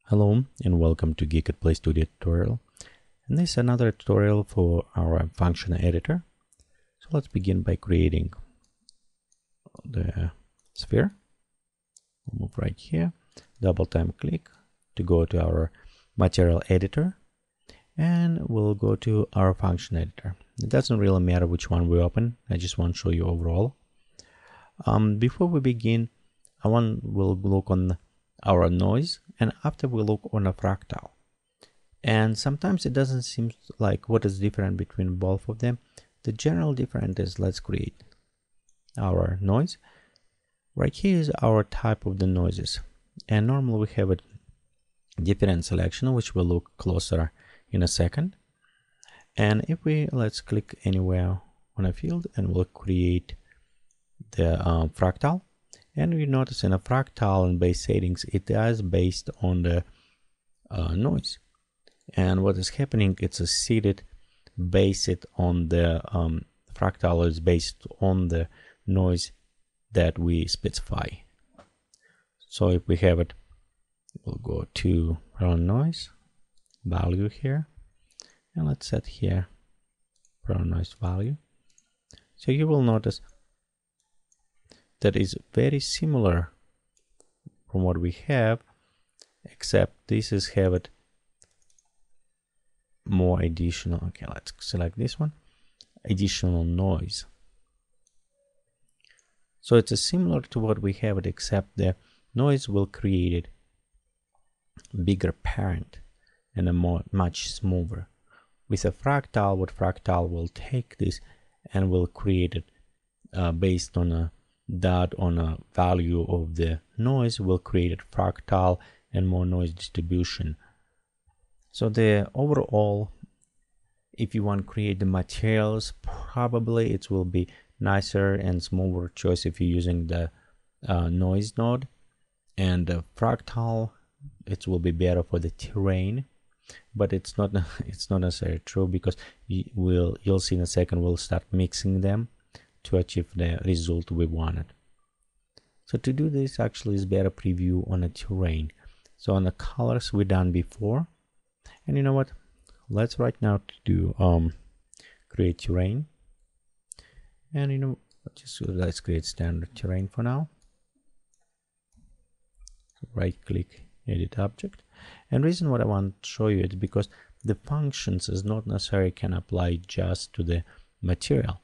Hello and welcome to Geekatplay Studio tutorial. And this is another tutorial for our function editor. So let's begin by creating the sphere. We'll move right here, double time click to go to our material editor, and we'll go to our function editor. It doesn't really matter which one we open, I just want to show you overall. Before we begin, we'll look on our noise, and after we look on a fractal. And sometimes it doesn't seem like what is different between both of them. The general difference is, let's create our noise. Right here is our type of the noises, and normally we have a different selection which will look closer in a second. And if we let's click anywhere on a field and we'll create the fractal. And you notice in a fractal and base settings, it is based on the noise. And what is happening, it's a seeded based on the fractal is based on the noise that we specify. So if we have it, we'll go to Perlin noise value here, and let's set here Perlin noise value. So you will notice that is very similar from what we have, except this is have it more additional. Okay, let's select this one, additional noise. So it's similar to what we have it, except the noise will create it bigger parent and a much smoother. With a fractal, what fractal will take this and will create it based on a value of the noise, will create a fractal and more noise distribution. So the overall, if you want to create the materials, probably it will be nicer and smoother choice if you're using the noise node, and the fractal, it will be better for the terrain. But it's not necessarily true, because you'll see in a second we'll start mixing them to achieve the result we wanted. So to do this, actually is better preview on a terrain. So on the colors we done before, and you know what, let's right now to do create terrain, and you know, let's create standard terrain for now. Right click, edit object. And reason what I want to show you is because the functions is not necessarily can apply just to the material.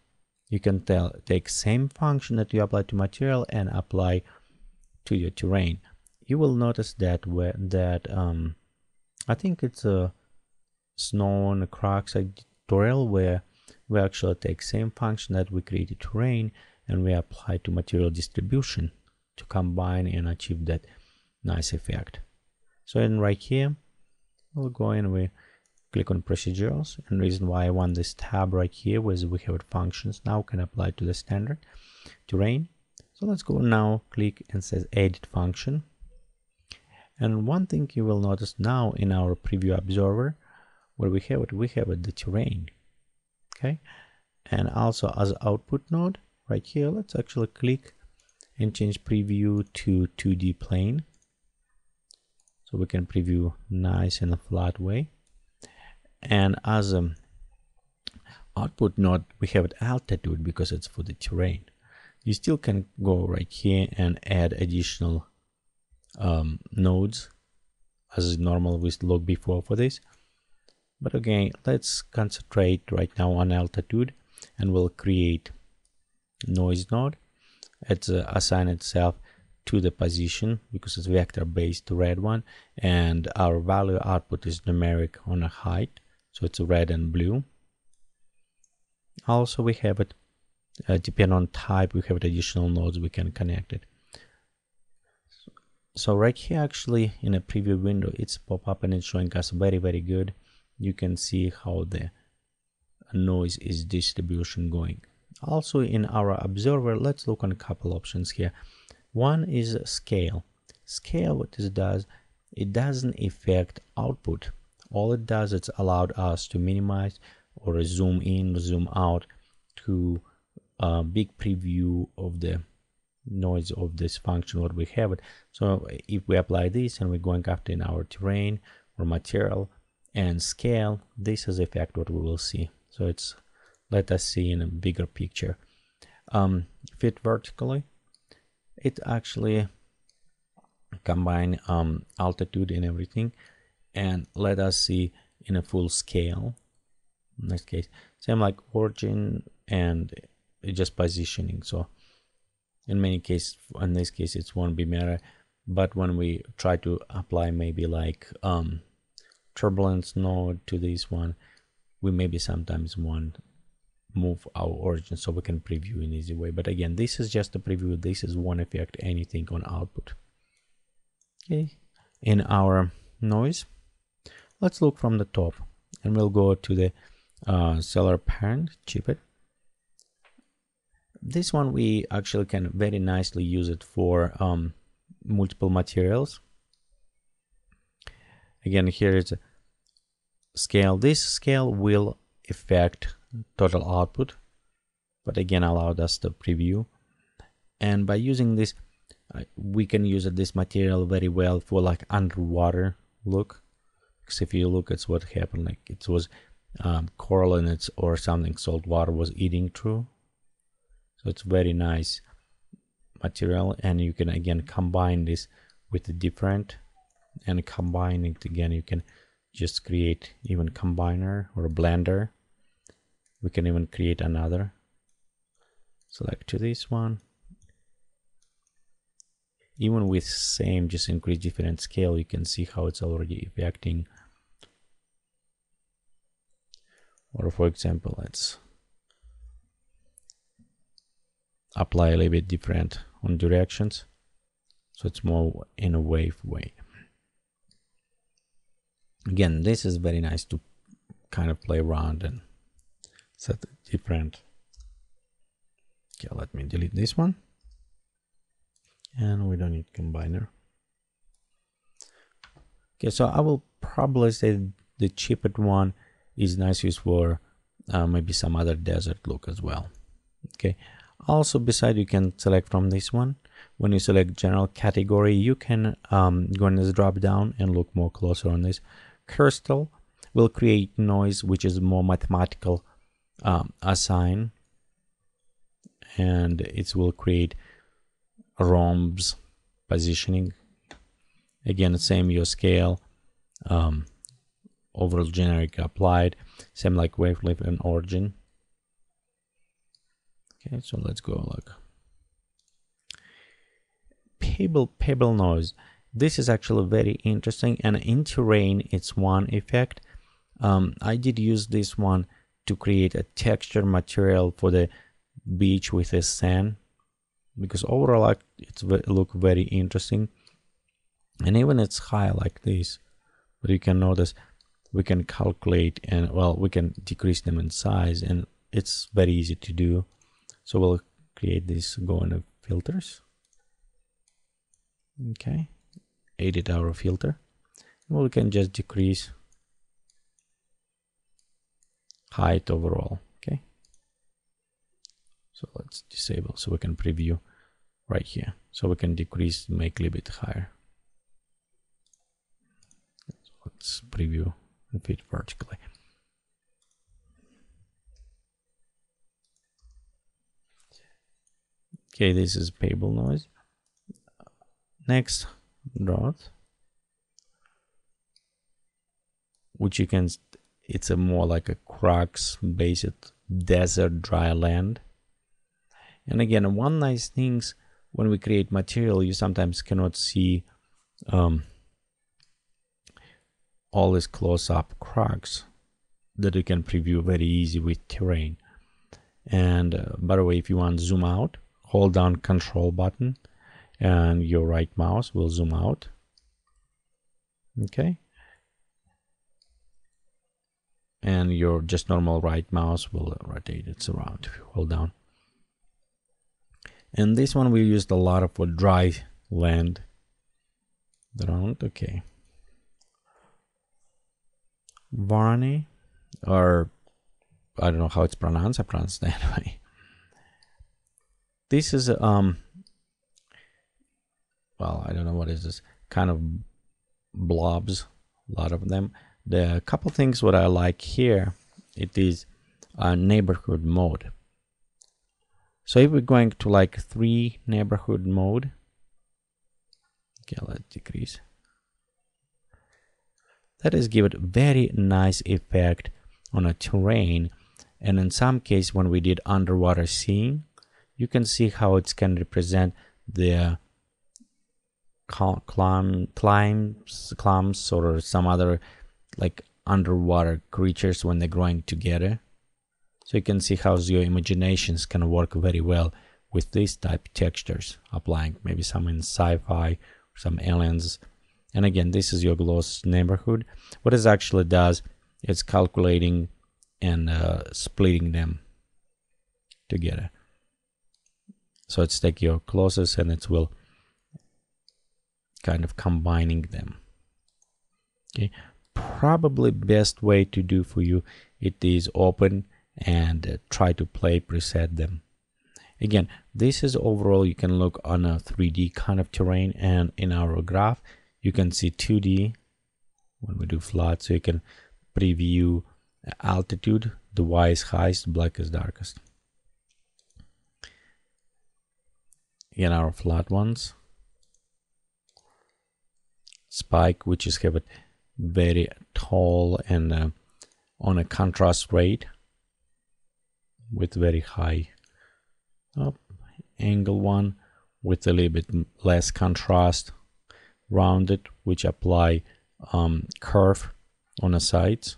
You can take same function that you apply to material and apply to your terrain. You will notice that I think it's a snow and cracks tutorial where we actually take same function that we created terrain and we apply to material distribution to combine and achieve that nice effect. So in right here, we'll go and we click on procedurals, and reason why I want this tab right here was we have functions now can apply to the standard terrain. So let's go now, click and says edit function. And one thing you will notice now in our preview observer, where we have it the terrain. Okay, and also as output node right here, let's actually click and change preview to 2D plane, so we can preview nice in a flat way. And as output node, we have it altitude because it's for the terrain. You still can go right here and add additional nodes as normal we looked before for this. But again, let's concentrate right now on altitude, and we'll create noise node. It's assign itself to the position because it's vector based red one, and our value output is numeric on a height. So it's red and blue. Also we have it, depending on type, we have additional nodes we can connect it. So right here actually in a preview window, it's pop up and it's showing us very good. You can see how the noise is distribution going. Also in our observer, let's look on a couple options here. One is scale. Scale, what this does, it doesn't affect output. All it does, it's allowed us to minimize or zoom in, zoom out to a big preview of the noise of this function what we have it. So if we apply this and we're going after in our terrain or material and scale, this is the effect what we will see. So it's, let us see in a bigger picture. Fit vertically, it actually combine altitude and everything, and let us see in a full scale. In this case, same like origin and just positioning. So in many cases, in this case, it won't be matter, but when we try to apply maybe like turbulence node to this one, we maybe sometimes want move our origin so we can preview in easy way. But again, this is just a preview. This is won't affect anything on output. Okay, in our noise, let's look from the top, and we'll go to the seller parent, chip it. This one we actually can very nicely use it for multiple materials. Again, here is a scale. This scale will affect total output, but again allowed us to preview. And by using this, we can use this material very well for like underwater look. Because if you look at what happened, like it was coral in it or something, salt water was eating through. So it's very nice material, and you can again combine this with the different, and combining it again, you can just create even combiner or a blender. We can even create another. Select to this one. Even with same, just increase different scale, you can see how it's already affecting. Or for example, let's apply a little bit different on directions, so it's more in a wave way. Again, this is very nice to kind of play around and set different. Okay, let me delete this one, and we don't need combiner. Okay, so I will probably say the chipped one is nice use for maybe some other desert look as well. Okay, also beside, you can select from this one. When you select general category, you can go in this drop down and look more closer on this. Crystal will create noise which is more mathematical assign, and it will create rhombs positioning. Again, same your scale, overall generic applied, same like wavelet and origin. Okay, so let's go like pebble noise. This is actually very interesting, and in terrain it's one effect. I did use this one to create a texture material for the beach with the sand, because overall it's look very interesting, and even it's high like this. But you can notice we can calculate, and well, we can decrease them in size, and it's very easy to do. So we'll create this, go into filters. Okay, edit our filter. Well, we can just decrease height overall. Okay, so let's disable so we can preview right here. So we can decrease, make a little bit higher. So let's preview and fit vertically. Okay, this is pebble noise. Next, drought, which you can, it's a more like a crux based desert dry land. And again, one nice things when we create material, you sometimes cannot see all these close-up crux that you can preview very easy with terrain. And by the way, if you want to zoom out, hold down Control button, and your right mouse will zoom out. Okay, and your just normal right mouse will rotate it around if you hold down. And this one we used a lot of for dry land around. Okay, Varney, or I don't know how it's pronounced, I pronounce it that way. This is well, I don't know what is this, kind of blobs, a lot of them. The couple things what I like here, it is a neighborhood mode. So if we're going to like 3 neighborhood mode, okay, let's decrease. That is give it very nice effect on a terrain. And in some case, when we did underwater scene, you can see how it can represent the clumps or some other like underwater creatures when they're growing together. So you can see how your imaginations can work very well with these type textures, applying maybe some in sci-fi, some aliens. And again, this is your gloss neighborhood. What it actually does, it's calculating and splitting them together. So it's take your closest and it will kind of combining them. Okay, probably best way to do for you, it is open and try to play preset them. Again, this is overall, you can look on a 3D kind of terrain, and in our graph you can see 2D when we do flat, so you can preview altitude. The Y is highest, black is darkest. Again, our flat ones, spike, which is have it very tall and on a contrast rate with very high. Angle one with a little bit less contrast, rounded, which apply curve on the sides,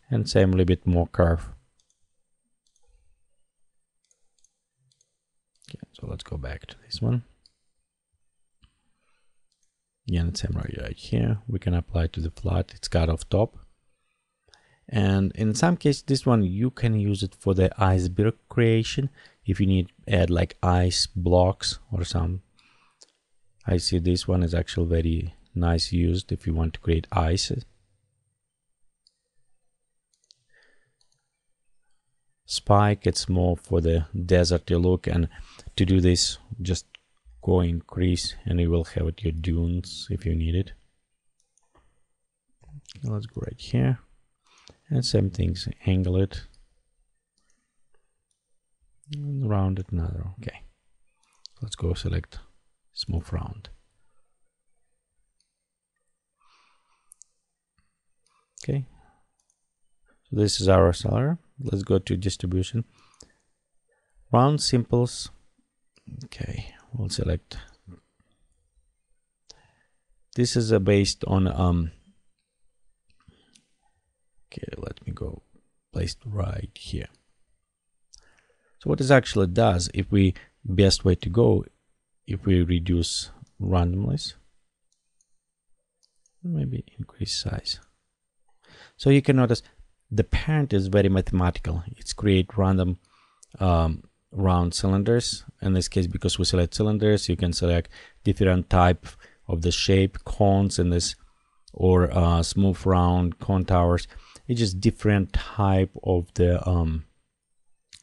and same a little bit more curve. Okay, so let's go back to this one. Again, same right here. We can apply to the flat. It's cut off top. And in some cases, this one you can use it for the iceberg creation. If you need add like ice blocks or some. I see this one is actually very nice used if you want to create ice. Spike, it's more for the deserty look, and to do this, just go increase and you will have it your dunes if you need it. Let's go right here. And same things, angle it, and round it another. Okay, let's go select smooth round. Okay, so this is our color. Let's go to distribution, round simples. Okay, we'll select. This is based on okay, let me go placed right here. So what this actually does, if we best way to go, if we reduce randomness, maybe increase size. So you can notice the parent is very mathematical. It's create random round cylinders. In this case, because we select cylinders, you can select different type of the shape, cones in this, or smooth round cone towers. It's just different type of the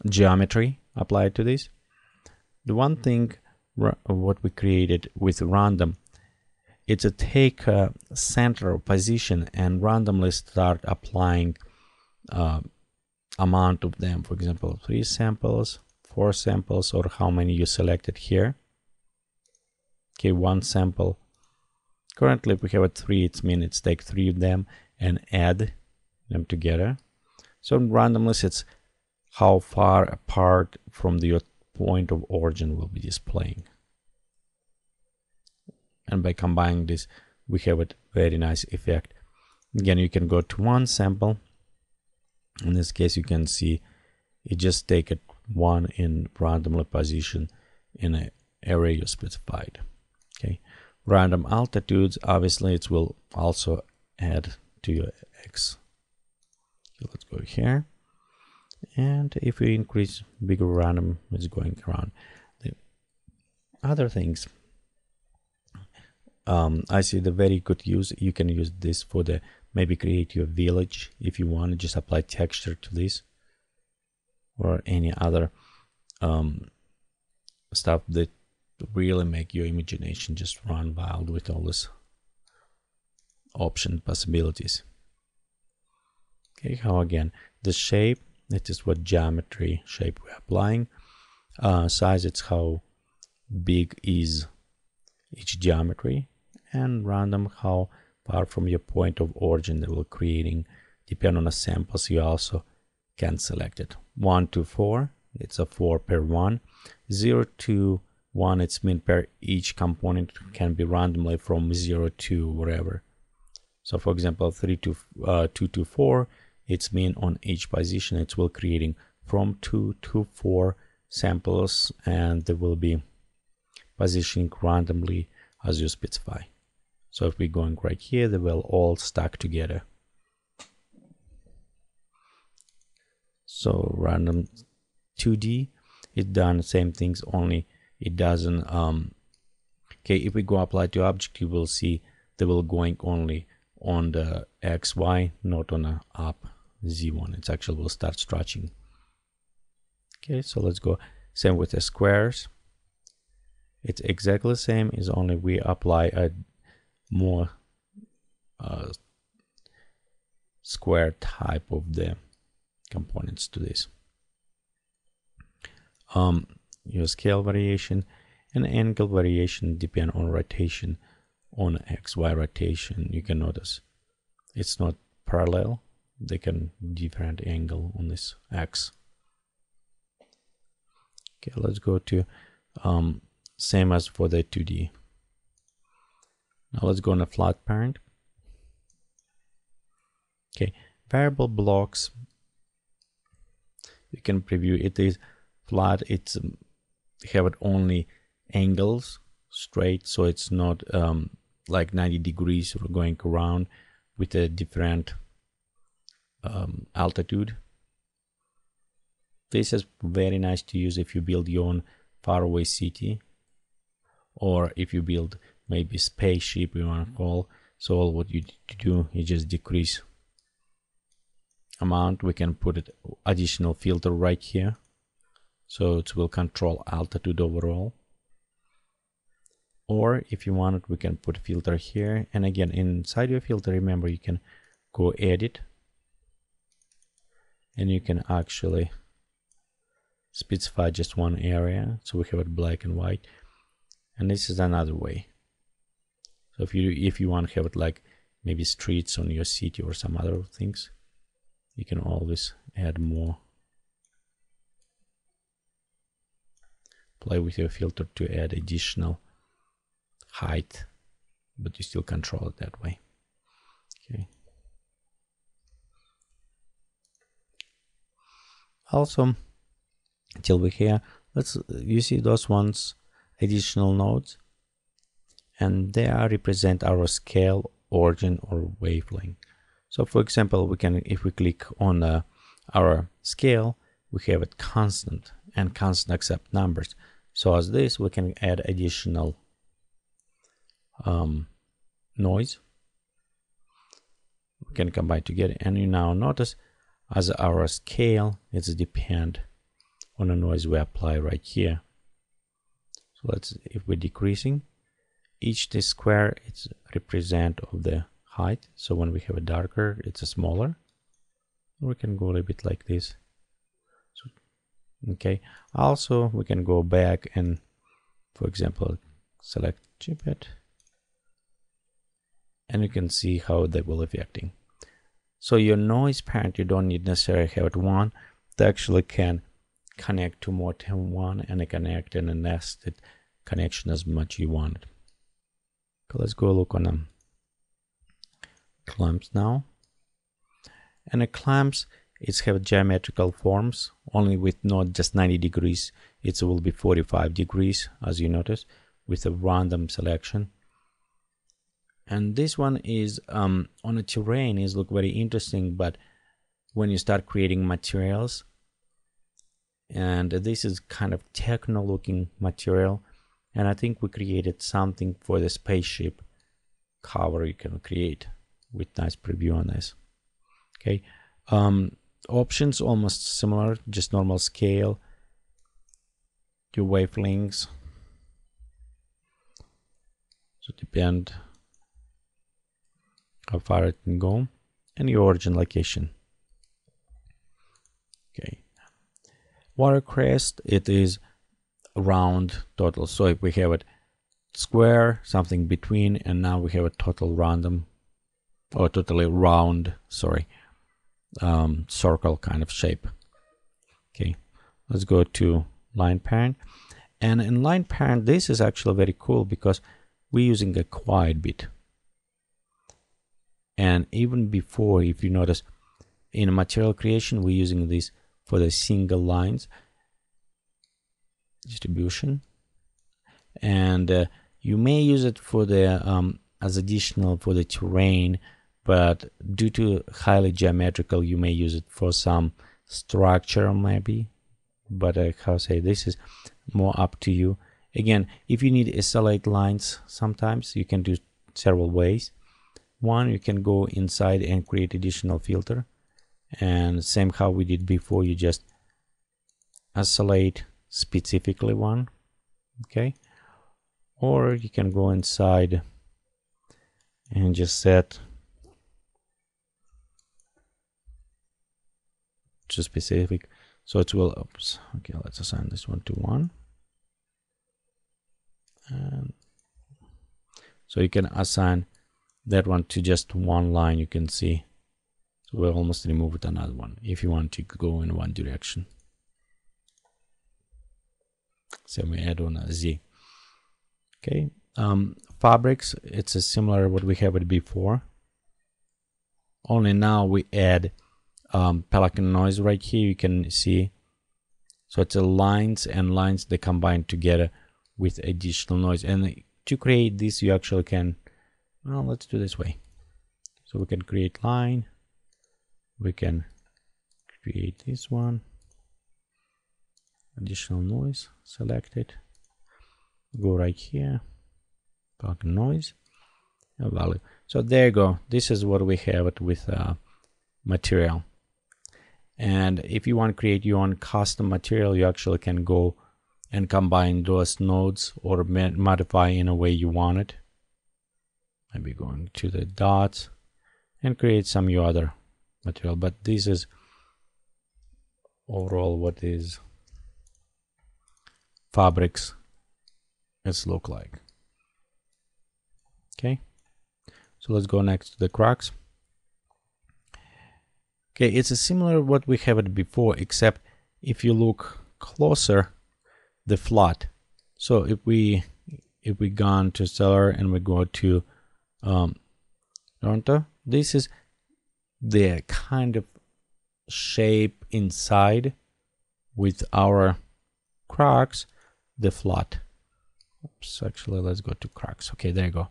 geometry applied to this. The one thing what we created with random, it's a take a center position and randomly start applying amount of them. For example, 3 samples, 4 samples, or how many you selected here. Okay, 1 sample. Currently, if we have a 3, it means it's take 3 of them and add them together. So randomness, it's how far apart from the point of origin will be displaying. And by combining this, we have a very nice effect. Again, you can go to 1 sample. In this case, you can see it just take it 1 in randomly position in an area you specified. Okay, random altitudes, obviously it will also add to your X. So let's go here, and if we increase bigger random, it's going around. The other things, I see the very good use. You can use this for the maybe create your village if you want to just apply texture to this, or any other stuff that to really make your imagination just run wild with all these option possibilities. Okay, how again, the shape, it is what geometry shape we're applying. Size, it's how big is each geometry, and random, how far from your point of origin that we're creating. Depending on the samples, you also can select it. 1 to 4, it's a 4 per 1. 0 to 1, it's mean per each component can be randomly from 0 to wherever. So for example, 2 to 4, it's mean on each position it will creating from 2 to 4 samples, and they will be positioning randomly as you specify. So if we're going right here, they will all stack together. So random 2D, it done the same things, only it doesn't okay, if we go apply to object, you will see they will going only on the XY, not on the up Z1. It actually will start stretching. Okay, so let's go same with the squares. It's exactly the same, is only we apply a more square type of the components to this. Your scale variation and angle variation depend on rotation. On XY rotation, you can notice it's not parallel, they can different angle on this X. Okay, let's go to same as for the 2D. Now let's go on a flat parent. Okay, variable blocks, you can preview it is flat, it's have it only angles straight, so it's not like 90 degrees or going around with a different altitude. This is very nice to use if you build your own faraway city, or if you build maybe spaceship you want to call. So all what you do is just decrease amount. We can put it additional filter right here, so it will control altitude overall. Or if you want it, we can put a filter here, and again inside your filter, remember you can go edit and you can actually specify just one area, so we have it black and white. And this is another way. So if you want to have it like maybe streets on your city or some other things, you can always add more. Play with your filter to add additional height, but you still control it that way. Okay. Also, till we're here, you see those ones, additional nodes, and they are represent our scale, origin, or wavelength. So for example, we can, if we click on our scale, we have it constant, and constant accept numbers. So as this, we can add additional noise. We can combine together, and you now notice as our scale, it's depend on the noise we apply right here. So if we're decreasing, each this square it's represent of the height. So when we have a darker, it's a smaller. We can go a little bit like this. So, okay. Also, we can go back and, for example, select chiplet, and you can see how they will affecting. So your noise parent, you don't need necessarily have it one. They actually can connect to more than one, and they connect in a nested connection as much you want. Okay, let's go look on them clumps now. And the clumps, it's have geometrical forms, only with not just 90 degrees. It will be 45 degrees, as you notice, with a random selection. And this one is on a terrain is look very interesting, but when you start creating materials, and this is kind of techno looking material, and I think we created something for the spaceship cover you can create with nice preview on this. Okay, options almost similar, just normal scale, your wavelengths, So depend how far it can go, and your origin location. Okay. Water crest, it is round total. So if we have it square, something between, and now we have a total random or totally round, sorry, circle kind of shape. Okay, let's go to line parent. And in line parent, this is actually very cool because we're using a quiet bit. And even before, if you notice, in material creation, we're using this for the single lines distribution. And you may use it for the as additional for the terrain, but due to highly geometrical, you may use it for some structure maybe. But how to say, this is more up to you. Again, if you need isolate lines, sometimes you can do several ways. One, you can go inside and create additional filter, and same how we did before, you just isolate specifically one. Okay, or you can go inside and just set to specific, so it will, oops, okay, let's assign this one to 1, and so you can assign that one to just one line. You can see, so we'll almost remove it another one if you want to go in one direction. So we add on a Z. Okay, fabrics, it's a similar what we have it before, only now we add Perlin noise right here. You can see, so it's a lines and lines, they combine together with additional noise. And to create this, you actually can, well, let's do this way. So we can create line, we can create this one, additional noise, select it, go right here, Perlin noise, a value. So there you go. This is what we have it with material. And if you want to create your own custom material, you actually can go and combine those nodes or modify in a way you want it. Maybe going to the dots and create some your other material. But this is overall what is fabrics it's look like. Okay, so let's go next to the cracks. Okay, it's a similar what we have it before, except if you look closer, the flat. So if we gone to seller and we go to Toronto, this is the kind of shape inside with our cracks, the flat. Oops, actually, let's go to cracks. Okay, there you go.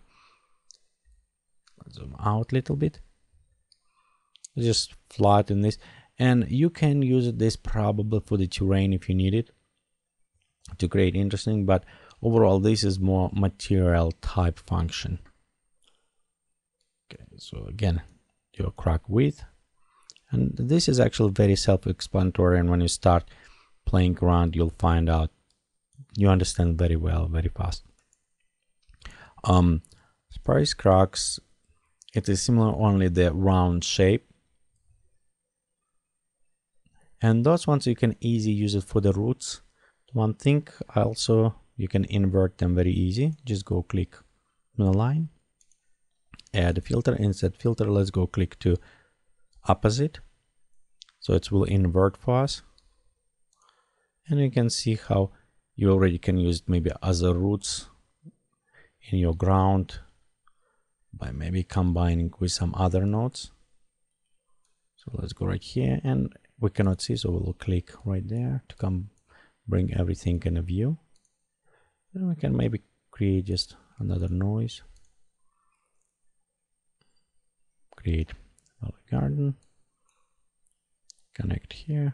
Let's zoom out a little bit. Just flatten this, and you can use this probably for the terrain if you need it to create interesting, but overall this is more material type function. Okay, so again, your crack width, and this is actually very self-explanatory, and when you start playing around, you'll find out you understand very well, very fast. Sparse cracks, it is similar, only the round shape. And those ones you can easily use it for the roots. One thing also, you can invert them very easy. Just go click on the line, add a filter, insert filter, let's go click to opposite. So it will invert for us. And you can see how you already can use it maybe as a roots in your ground by maybe combining with some other nodes. So let's go right here, and we cannot see, so we'll click right there to come bring everything in a view. And we can maybe create just another noise. Create a garden. Connect here.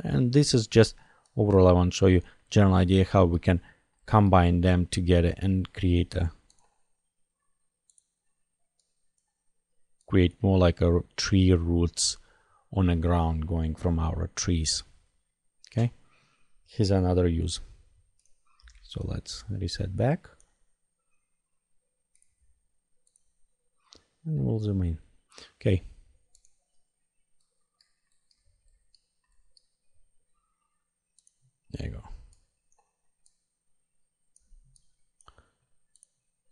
And this is just overall, I want to show you general idea how we can combine them together and create more like a tree roots on the ground going from our trees. Okay, here's another use. So let's reset back. And we'll zoom in. Okay. There you go.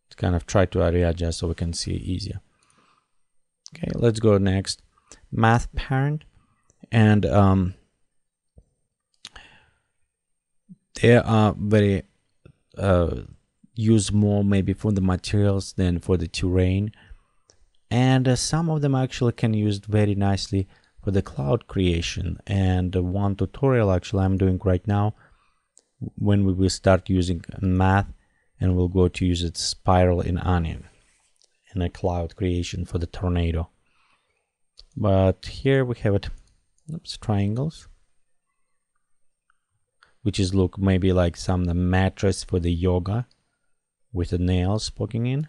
Let's kind of try to readjust so we can see it easier. Okay, let's go next. Math parent. And they are very used more maybe for the materials than for the terrain. And some of them actually can use very nicely for the cloud creation. And one tutorial actually I'm doing right now, when we will start using math, and we'll go to use it spiral in Onion in a cloud creation for the tornado. But here we have it, oops, triangles, which is look maybe like some mattress for the yoga with the nails poking in.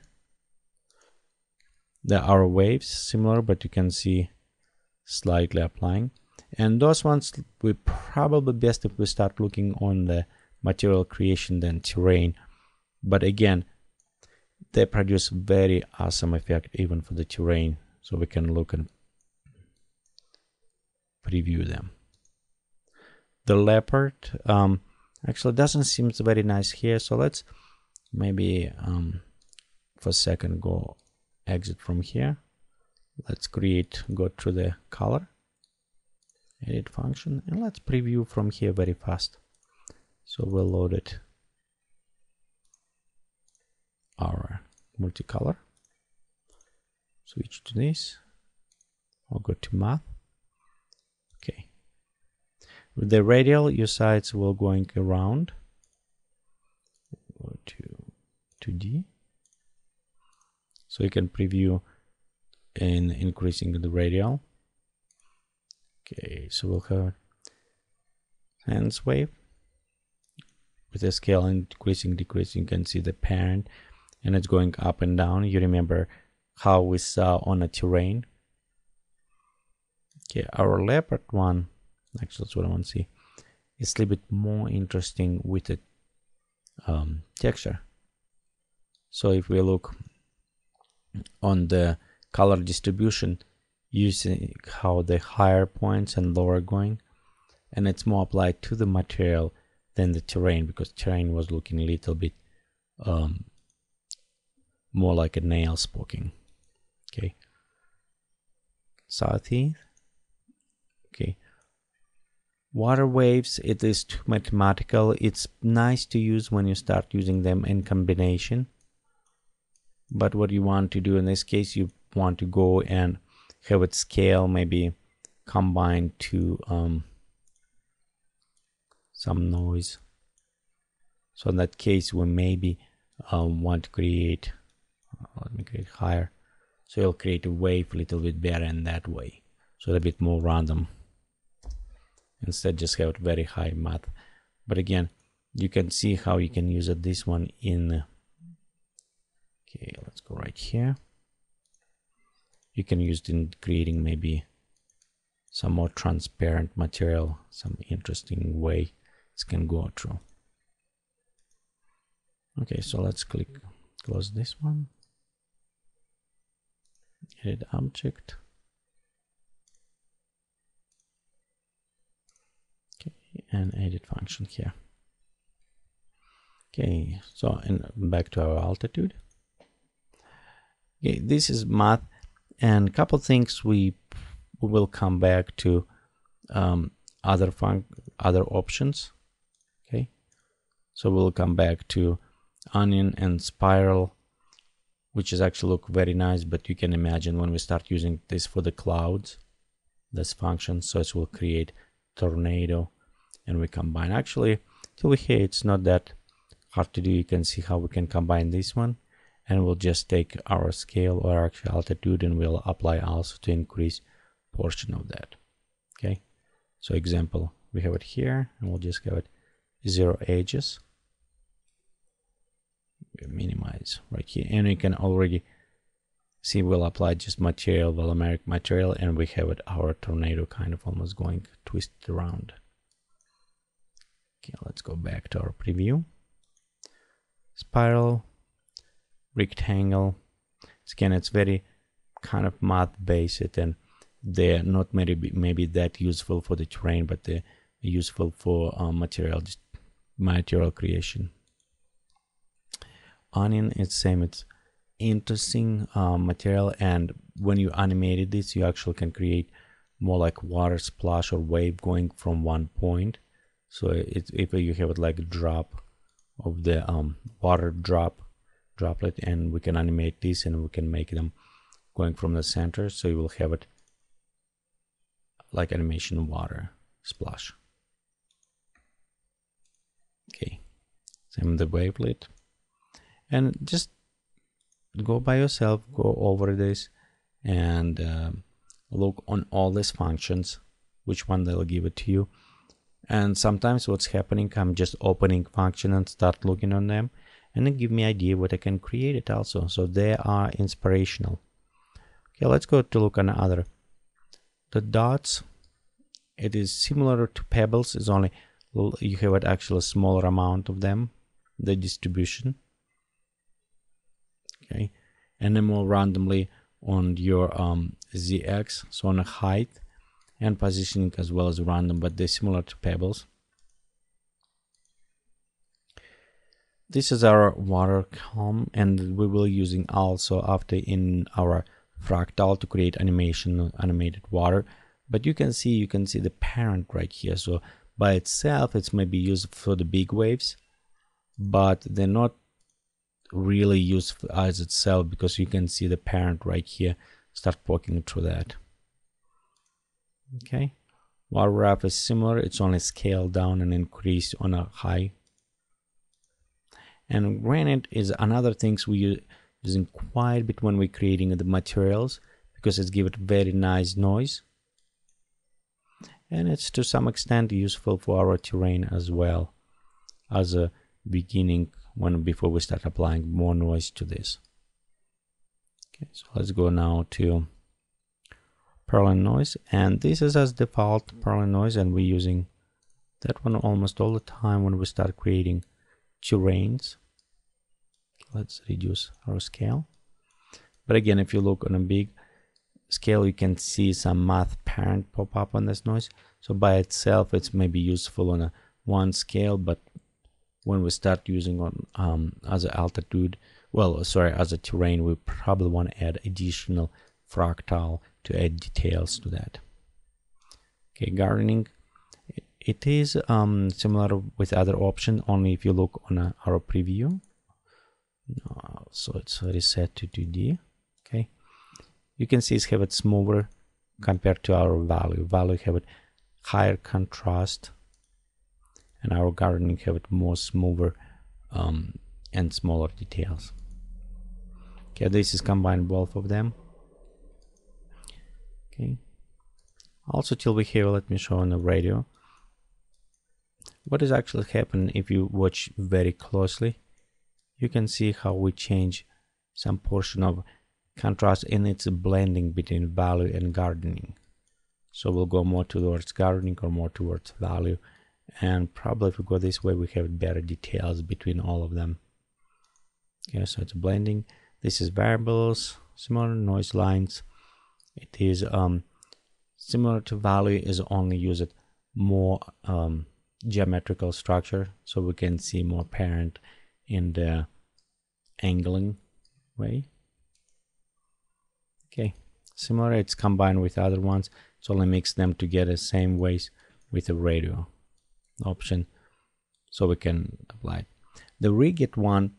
There are waves similar, but you can see slightly applying. And those ones we probably best if we start looking on the material creation than terrain. But again, they produce very awesome effect even for the terrain. So we can look and preview them. The leopard actually doesn't seem very nice here. So let's maybe for a second go exit from here. Let's go to the color, edit function, and let's preview from here very fast. So we'll load it, our multicolor, switch to this, I'll go to math. Okay, with the radial your sides will going around, go to 2D, so you can preview in increasing the radial. Okay, so we'll have hands wave with the scale increasing, decreasing. You can see the parent, and it's going up and down. You remember how we saw on a terrain. Okay, our leopard one, actually that's what I want to see, is a little bit more interesting with the texture. So if we look on the color distribution, you see how the higher points and lower going, and it's more applied to the material than the terrain, because terrain was looking a little bit more like a nails poking. Okay, southeast. Okay, water waves, it is too mathematical. It's nice to use when you start using them in combination, but what you want to do in this case, you want to go and have it scale, maybe combined to some noise. So in that case we maybe want to create, let me create higher, so you'll create a wave a little bit better in that way, so a bit more random, instead just have it very high math. But again, you can see how you can use it, this one in, okay, let's go right here. You can use it in creating maybe some more transparent material, some interesting way it can go through. Okay, so let's close this one, edit object. Okay, and edit function here. Okay, so and back to our altitude. Okay, this is math, and a couple things we will come back to other options. Okay, so we'll come back to onion and spiral, which is actually look very nice, but you can imagine when we start using this for the clouds, this function, so it will create tornado, and we combine. Actually, till we here, it's not that hard to do. You can see how we can combine this one, and we'll just take our scale or actual altitude, and we'll apply also to increase portion of that. Okay, so example, we have it here, and we'll just have it 0 edges. We minimize right here, and you can already see we'll apply just material, volumeric material, and we have it our tornado kind of almost going twisted around. Okay, let's go back to our preview. spiral, rectangle. Again, it's very kind of math based, and they're not maybe that useful for the terrain, but they're useful for material creation. Onion, it's same. It's interesting material, and when you animated this, you actually can create more like water splash or wave going from one point. So if you have it like a drop of the water droplet, and we can animate this, and we can make them going from the center, so you will have it like animation water splash. Okay, same the wavelet, and just go by yourself, go over this, and look on all these functions, which one they'll give it to you. And sometimes what's happening, I'm just opening function and start looking on them, and then give me idea what I can create it also. So they are inspirational. Okay, let's go to look on other. The dots, it is similar to pebbles, is only you have it actually a smaller amount of them, the distribution. Okay, and then more randomly on your ZX, so on a height and positioning as well as random, but they're similar to pebbles. This is our water column, and we will using also after in our fractal to create animated water. But you can see the parent right here. So by itself, it's maybe used for the big waves, but they're not really used as itself, because you can see the parent right here. Start poking through that. Okay, water wrap is similar. It's only scaled down and increased on a high. And granite is another things we using quite a bit when we're creating the materials, because it's give it very nice noise, and it's to some extent useful for our terrain as well as a beginning before we start applying more noise to this. Okay, so let's go now to Perlin noise, and this is as default Perlin noise, and we're using that one almost all the time when we start creating terrains. Let's reduce our scale. But again, if you look on a big scale, you can see some math parent pop up on this noise. So by itself, it's maybe useful on a one scale, but when we start using on as a altitude, as a terrain, we probably want to add additional fractal to add details to that. Okay, gardening, it is similar with other options, only if you look on our preview. So it's reset to 2D. Okay, you can see it's have it smoother compared to our value. Value have it higher contrast, and our gardening have it more smoother and smaller details. Okay, this is combined both of them. Okay, also till we have, let me show on the radio what is actually happening. If you watch very closely, you can see how we change some portion of contrast, and it's a blending between value and gardening. So we'll go more towards gardening or more towards value, and probably if we go this way, we have better details between all of them. Okay, so it's blending. This is variables, similar noise lines. It is similar to value, is only used more geometrical structure, so we can see more parent in the angling way. Okay, similar, it's combined with other ones, it's only mix them together same ways with the radio option, so we can apply it. The rigid one,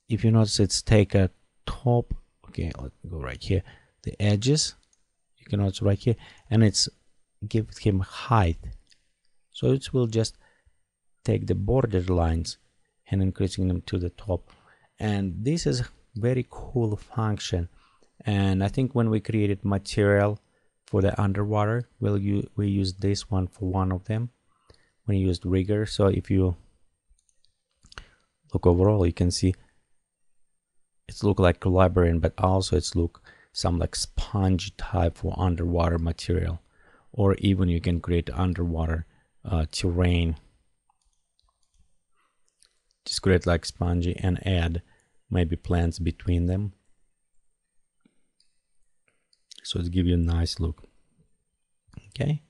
if you notice, it's take a top. Okay, let's go right here, the edges, you can notice right here, and it's give him height, so it will just take the border lines and increasing them to the top. And this is very cool function, and I think when we created material for the underwater, we use this one for one of them when you used rigger. So if you look overall, you can see it's look like a labyrinth, but also it's look some like sponge type for underwater material, or even you can create underwater terrain just create like spongy and add maybe plants between them. So it gives you a nice look. Okay,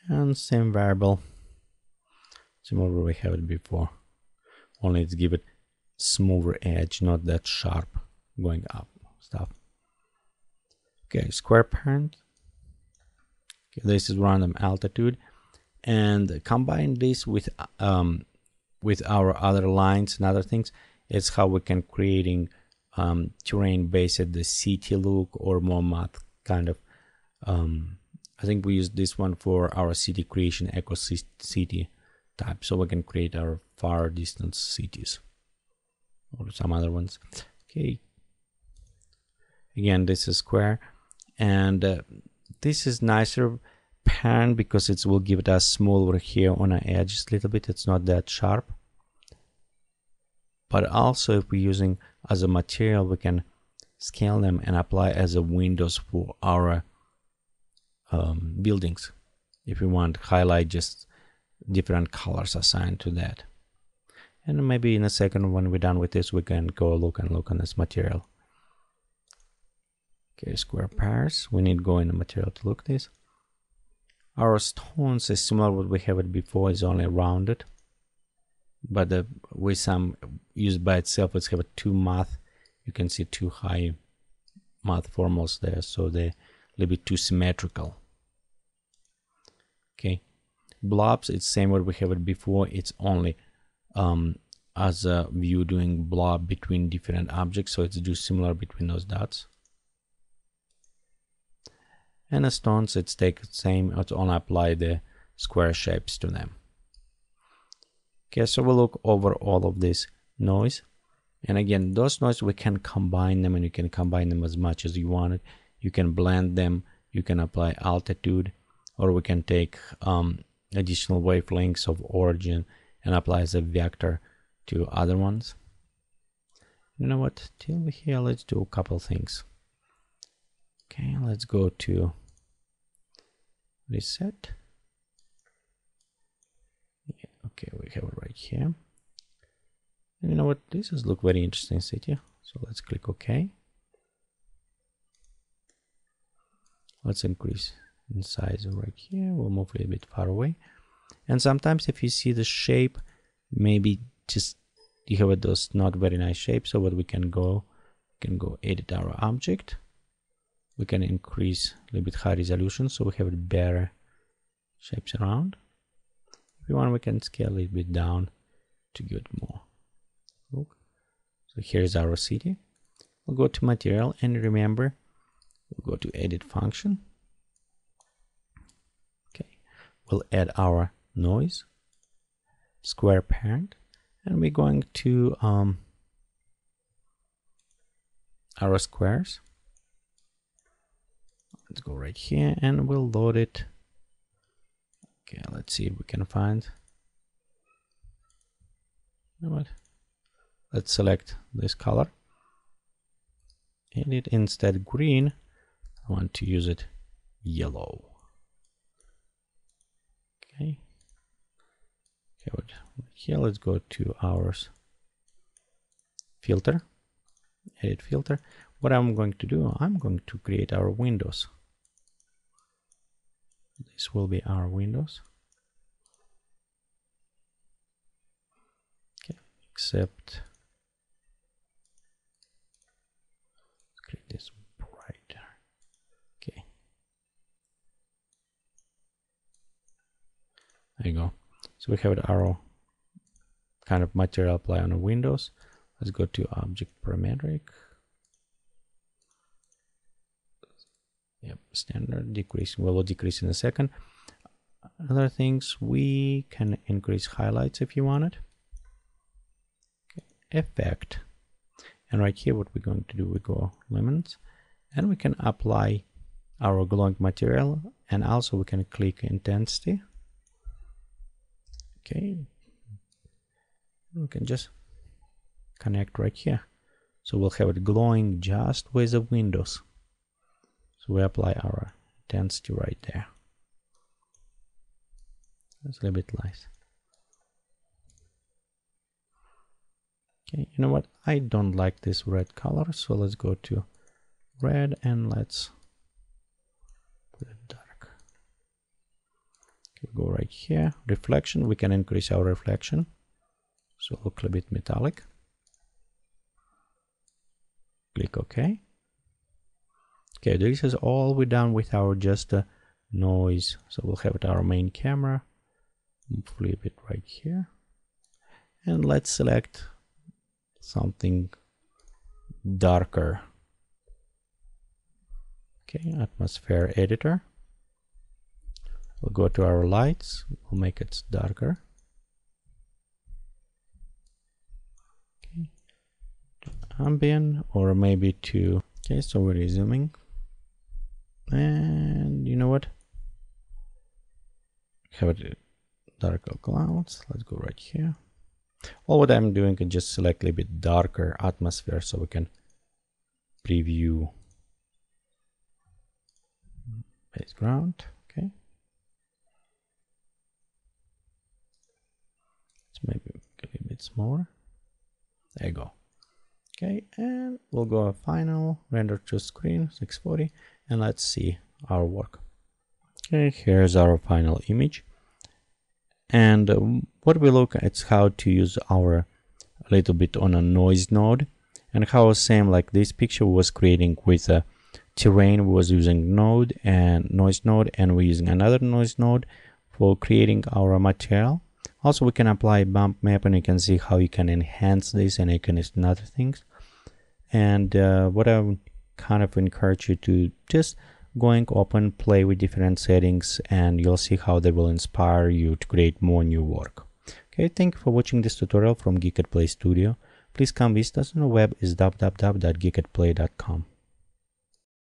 and same variable, similar we have it before, only it's give it smoother edge, not that sharp going up stuff. Okay, square parent. Okay, this is random altitude, and combine this with our other lines and other things. It's how we can creating terrain based the city look or more math kind of. I think we use this one for our city creation, eco city type, so we can create our far distance cities or some other ones. Okay, again, this is square, and this is nicer parent because it will give it a smaller here on the edges a little bit. It's not that sharp. But also, if we're using as a material, we can scale them and apply as a windows for our buildings. If we want highlight just different colors assigned to that. And maybe in a second, when we're done with this, we can go look on this material. Okay, square pairs. We need to go in the material to look this. Our stones is similar to what we have it before, is only rounded. But with some used by itself, let's have a 2 math. You can see 2 high math formals there, so they're a little bit too symmetrical. Okay, blobs, it's same what we have it before. It's only as a view doing blob between different objects, so it's do similar between those dots. And the stones, it's take the same. It's only apply the square shapes to them. Okay, so we'll look over all of this noise. And again, those noise, we can combine them, and you can combine them as much as you want it. You can blend them, you can apply altitude, or we can take additional wavelengths of origin and apply as a vector to other ones. You know what, till we're here, let's do a couple things. Okay, let's go to reset. Okay, we have it right here. And you know what? This is look very interesting city. So let's click OK. Let's increase in size right here. We'll move a little bit far away. And sometimes if you see the shape, maybe just you have those not very nice shapes. So what we can go edit our object. We can increase a little bit high resolution, so we have better shapes around. If we want, we can scale a little bit down to get more. Look. So here's our city. We'll go to material, and remember, we'll go to edit function. Okay, we'll add our noise, square parent, and we're going to our squares. Let's go right here and we'll load it. Okay, let's see if we can find. You know what? Let's select this color. Edit instead green. I want to use it yellow. Okay. Okay, here let's go to our filter. Edit filter. What I'm going to do, I'm going to create our windows. This will be our windows. Okay, except let's create this brighter. Okay. There you go. So we have our kind of material apply on the windows. Let's go to object parametric. Yep, standard decrease. We'll decrease in a second. Other things, we can increase highlights if you want it. Okay. Effect. And right here, what we're going to do, we go limits, and we can apply our glowing material, and also we can click intensity. Okay. We can just connect right here. So we'll have it glowing just with the windows. So we apply our intensity right there. That's a little bit nice. Okay, you know what? I don't like this red color, so let's go to red and let's put it dark. Okay, go right here. Reflection, we can increase our reflection, so look a bit metallic. Click OK. Okay, this is all we're done with our just noise. So we'll have it our main camera. Flip it right here. And let's select something darker. Okay, atmosphere editor. We'll go to our lights. We'll make it darker. Okay, ambient, or maybe to. Okay, so we're resuming. And you know what? Have it darker clouds. Let's go right here. All what I'm doing is just select a bit darker atmosphere so we can preview background. Okay. Let's maybe a little bit smaller. There you go. Okay, and we'll go a final render to screen 640, and let's see our work. Okay, here's our final image. And what we look at is how to use our little bit on a noise node, and how same like this picture was creating with a terrain. We was using node and noise node, and we're using another noise node for creating our material. Also, we can apply bump map, and you can see how you can enhance this, and you can use other things. And what I would kind of encourage you to just going open, play with different settings, and you'll see how they will inspire you to create more new work. Okay, thank you for watching this tutorial from Geekatplay Studio. Please come visit us on the web is www.geekatplay.com.